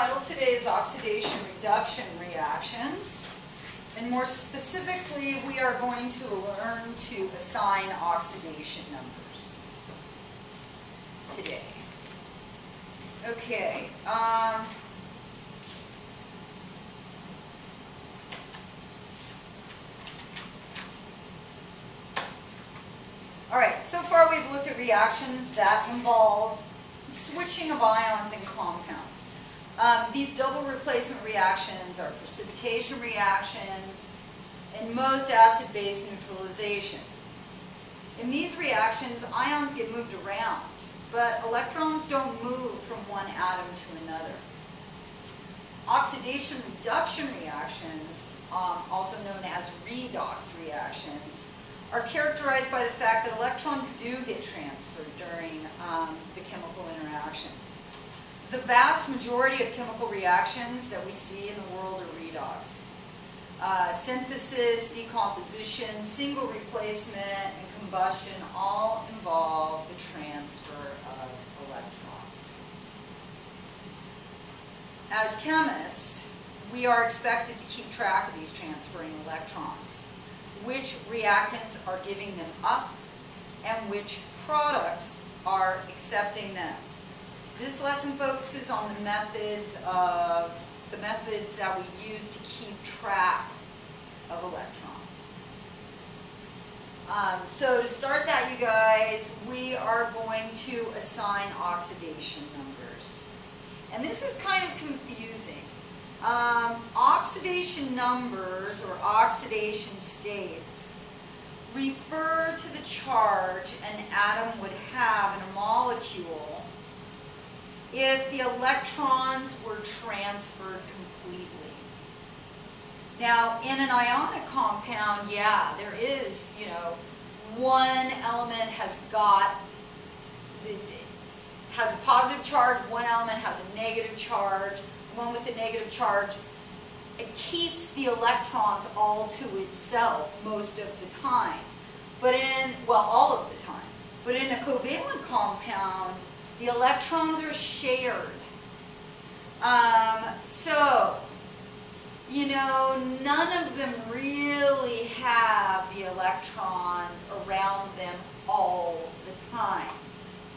title today is Oxidation Reduction Reactions. And more specifically, we are going to learn to assign oxidation numbers today. Okay. Alright, so far we've looked at reactions that involve switching of ions and compounds. These double replacement reactions are precipitation reactions and most acid-base neutralization. In these reactions, ions get moved around, but electrons don't move from one atom to another. Oxidation reduction reactions, also known as redox reactions, are characterized by the fact that electrons do get transferred during the chemical interaction. The vast majority of chemical reactions that we see in the world are redox. Synthesis, decomposition, single replacement, and combustion all involve the transfer of electrons. As chemists, we are expected to keep track of these transferring electrons, which reactants are giving them up, and which products are accepting them. This lesson focuses on the methods that we use to keep track of electrons. So to start that, you guys, we are going to assign oxidation numbers. And this is kind of confusing. Oxidation numbers, or oxidation states, refer to the charge an atom would have in a molecule if the electrons were transferred completely. Now, in an ionic compound, yeah, there is, one element has a positive charge, one element has a negative charge. One with a negative charge, it keeps the electrons all to itself most of the time. But all of the time. But in a covalent compound, the electrons are shared. None of them really have the electrons around them all the time.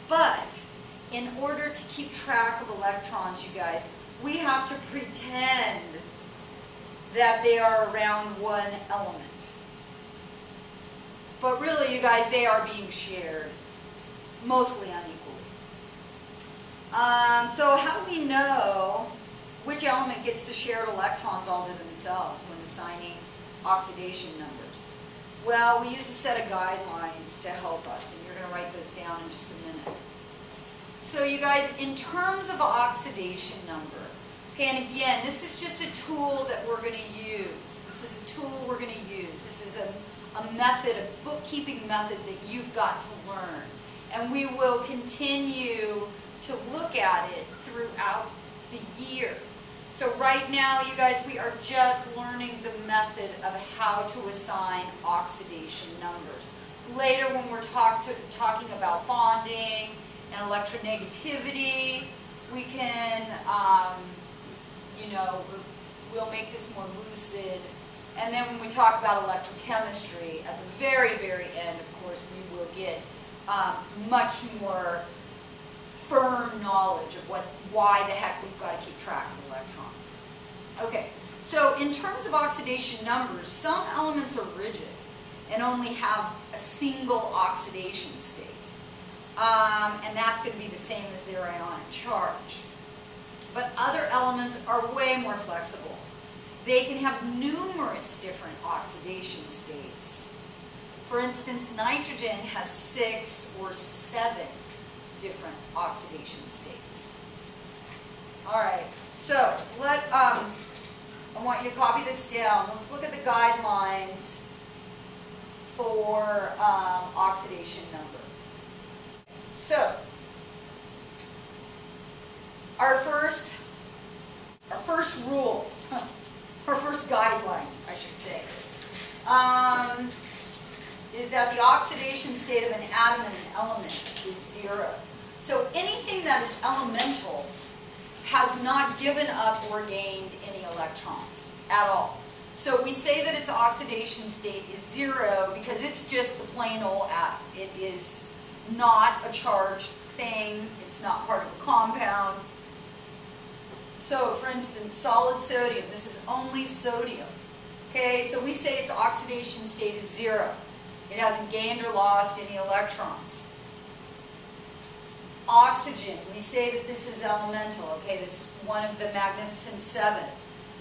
But in order to keep track of electrons, you guys, we have to pretend that they are around one element. But really, you guys, they are being shared, mostly unequally. So how do we know which element gets the shared electrons all to themselves when assigning oxidation numbers? Well, we use a set of guidelines to help us, and you're going to write those down in just a minute. So you guys, in terms of oxidation number, okay, and again, this is just a tool that we're going to use. This is a tool we're going to use. This is a method, a bookkeeping method that you've got to learn. And we will continue to look at it throughout the year. So right now, you guys, we are just learning the method of how to assign oxidation numbers. Later, when we're talking about bonding and electronegativity, we can, we'll make this more lucid. And then when we talk about electrochemistry, at the very, very end, of course, we will get much more firm knowledge of why the heck we've got to keep track of electrons. Okay, so in terms of oxidation numbers, some elements are rigid and only have a single oxidation state. And that's going to be the same as their ionic charge. But other elements are way more flexible. They can have numerous different oxidation states. For instance, nitrogen has 6 or 7 different oxidation states. Alright, so I want you to copy this down. Let's look at the guidelines for oxidation number. So, our first rule, our first guideline, I should say, is that the oxidation state of an atom and an element is 0. So anything that is elemental has not given up or gained any electrons at all. So we say that its oxidation state is 0 because it's just the plain old atom. It is not a charged thing. It's not part of a compound. So, for instance, solid sodium. This is only sodium. Okay, so we say its oxidation state is 0. It hasn't gained or lost any electrons. Oxygen, we say that this is elemental. Okay, this is one of the Magnificent Seven.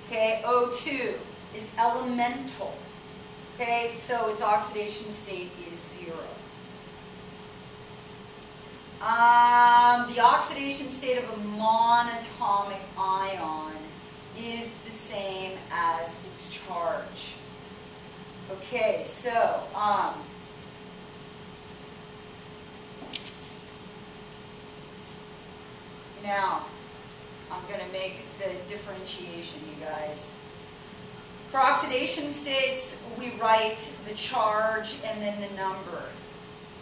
Okay, O2 is elemental. Okay, so its oxidation state is 0. The oxidation state of a monatomic ion is the same as its charge. Okay, so now I'm going to make the differentiation, you guys. For oxidation states, we write the charge and then the number.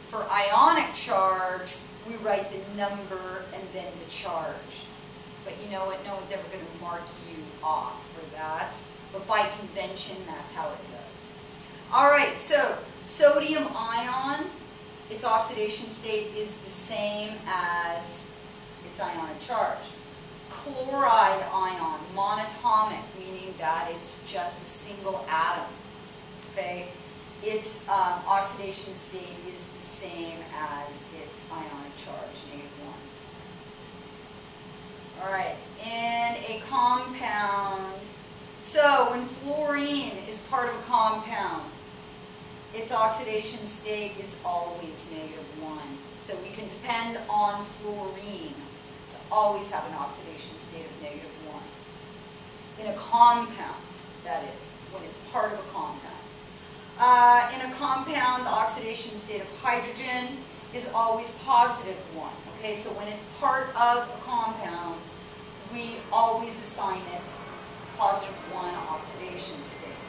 For ionic charge, we write the number and then the charge. But you know what? No one's ever going to mark you off for that. But by convention, that's how it goes. All right, so sodium ion, its oxidation state is the same as its ionic charge. Chloride ion, monatomic, meaning that it's just a single atom. Okay, its oxidation state is the same as its ionic charge, -1. All right, and a compound. So when fluorine is part of a compound, its oxidation state is always -1. So we can depend on fluorine to always have an oxidation state of -1. In a compound, that is, when it's part of a compound. In a compound, the oxidation state of hydrogen is always +1. Okay, so when it's part of a compound, we always assign it +1 oxidation state.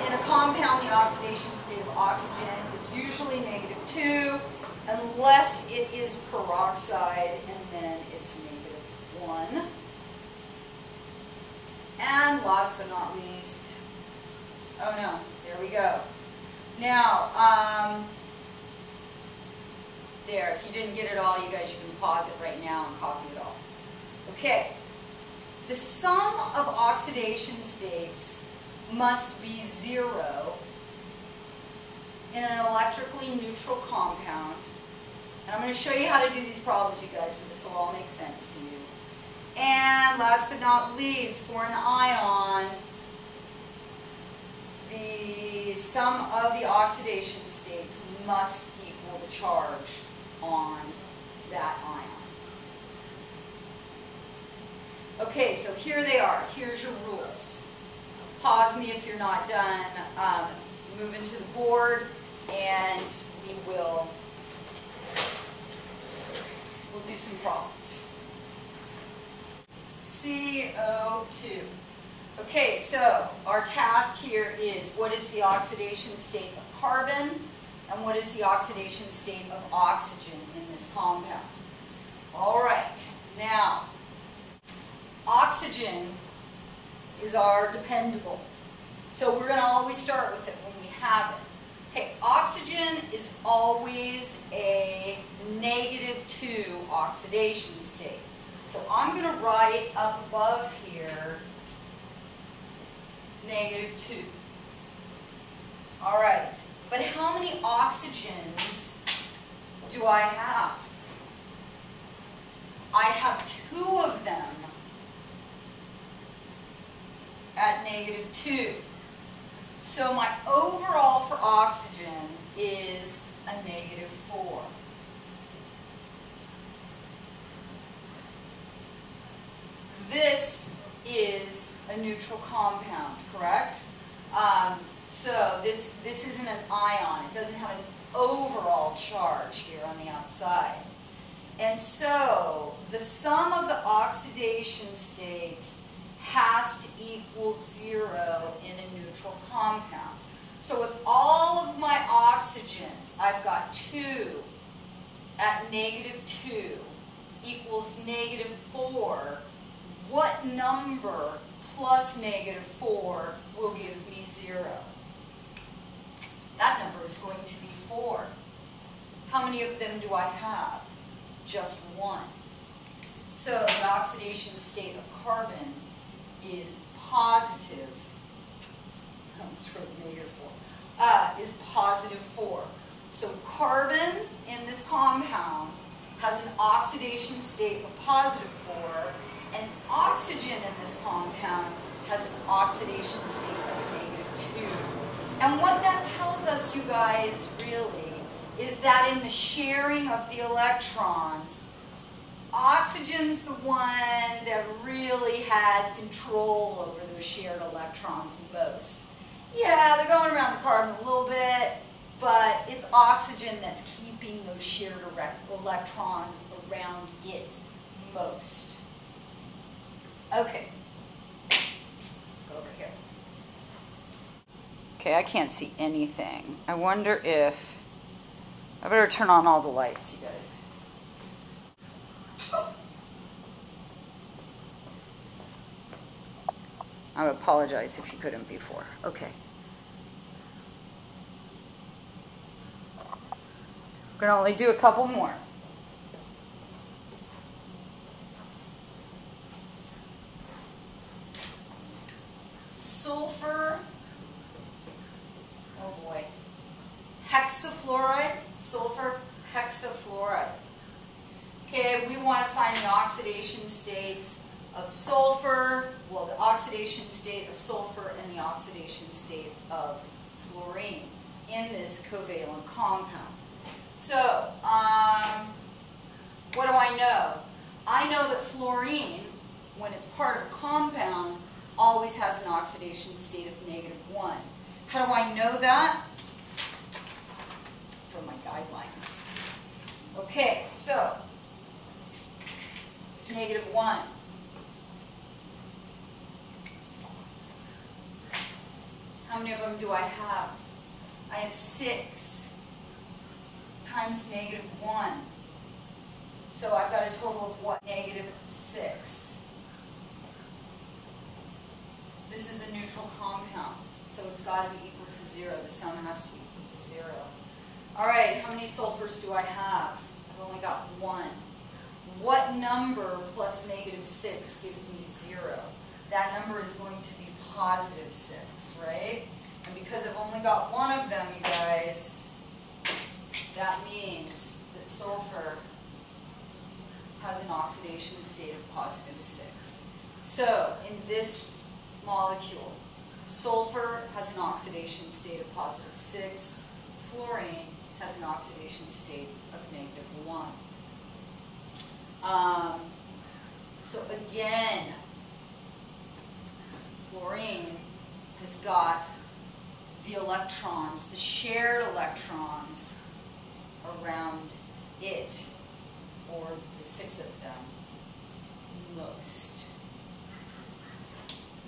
In a compound, the oxidation state of oxygen is usually -2, unless it is peroxide, and then it's -1. And last but not least, oh no, there we go. Now, there, if you didn't get it all, you guys, you can pause it right now and copy it all. Okay, the sum of oxidation states must be 0 in an electrically neutral compound. And I'm going to show you how to do these problems, you guys, so this will all make sense to you. And last but not least, for an ion, the sum of the oxidation states must equal the charge on that ion. Okay, so here they are. Here's your rules. Pause me if you're not done. Move into the board, and we'll do some problems. CO2. Okay, so our task here is, what is the oxidation state of carbon, and what is the oxidation state of oxygen in this compound? All right, now, oxygen is our dependable. So we're going to always start with it when we have it. Okay, oxygen is always a -2 oxidation state. So I'm going to write up above here -2. All right, but how many oxygens do I have? I have 2 of them at -2. So my overall for oxygen is a -4. This is a neutral compound, correct? So this isn't an ion. It doesn't have an overall charge here on the outside. And so the sum of the oxidation states has to equal 0 in a neutral compound. So with all of my oxygens, I've got 2 at -2 equals -4, what number plus -4 will give me 0? That number is going to be 4. How many of them do I have? Just one. So the oxidation state of carbon is positive. I almost wrote -4. Is positive 4. So carbon in this compound has an oxidation state of positive 4, and oxygen in this compound has an oxidation state of -2. And what that tells us, you guys, really, is that in the sharing of the electrons, oxygen's the one that really has control over those shared electrons most. Yeah, they're going around the carbon a little bit, but it's oxygen that's keeping those shared electrons around it most. Okay, let's go over here. Okay, I can't see anything. I wonder if, I better turn on all the lights, you guys. I apologize if you couldn't before. Okay. We're going to only do a couple more. Sulfur, oh boy, hexafluoride, sulfur hexafluoride. Okay, we want to find the oxidation states of sulfur, well, the oxidation state of sulfur and the oxidation state of fluorine in this covalent compound. So, what do I know? I know that fluorine, when it's part of a compound, always has an oxidation state of -1. How do I know that? From my guidelines. Okay, so it's -1. How many of them do I have? I have 6 times -1. So I've got a total of what? -6. This is a neutral compound, so it's got to be equal to 0. The sum has to be equal to 0. All right, how many sulfurs do I have? I've only got 1. What number plus -6 gives me 0? That number is going to be positive 6, right? And because I've only got one of them, you guys, that means that sulfur has an oxidation state of positive 6. So, in this molecule, sulfur has an oxidation state of positive 6, fluorine has an oxidation state of -1. So again, fluorine has got the electrons, the shared electrons around it, or the 6 of them, most.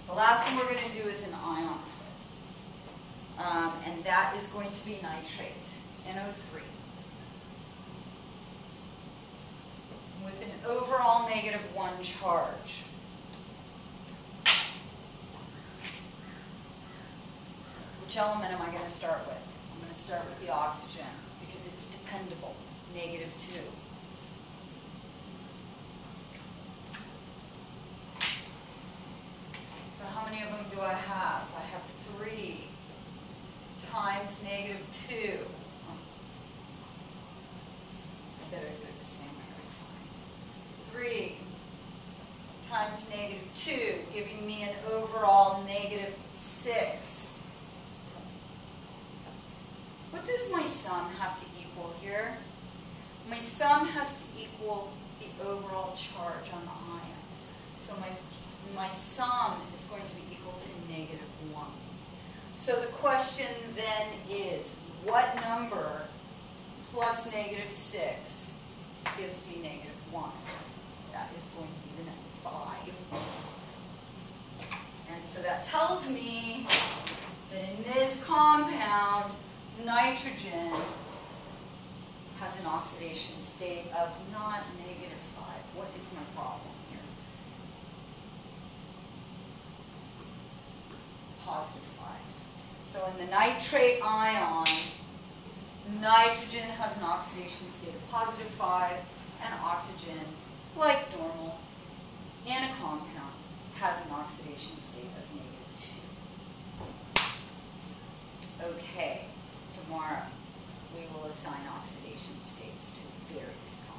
The last one we're going to do is an ion, and that is going to be nitrate, NO3, with an overall -1 charge. Which element am I going to start with? I'm going to start with the oxygen, because it's dependable, -2. So how many of them do I have? I have 3 times -2. I better do it the same way every time. 3 times -2, giving me an overall -6. What does my sum have to equal here? My sum has to equal the overall charge on the ion. So my sum is going to be equal to -1. So the question then is, what number plus -6 gives me -1? That is going to be the number 5. And so that tells me that in this compound, nitrogen has an oxidation state of not -5. What is my problem here? +5. So in the nitrate ion, nitrogen has an oxidation state of +5, and oxygen, like normal, in a compound, has an oxidation state of -2. Okay, tomorrow we will assign oxidation states to various compounds.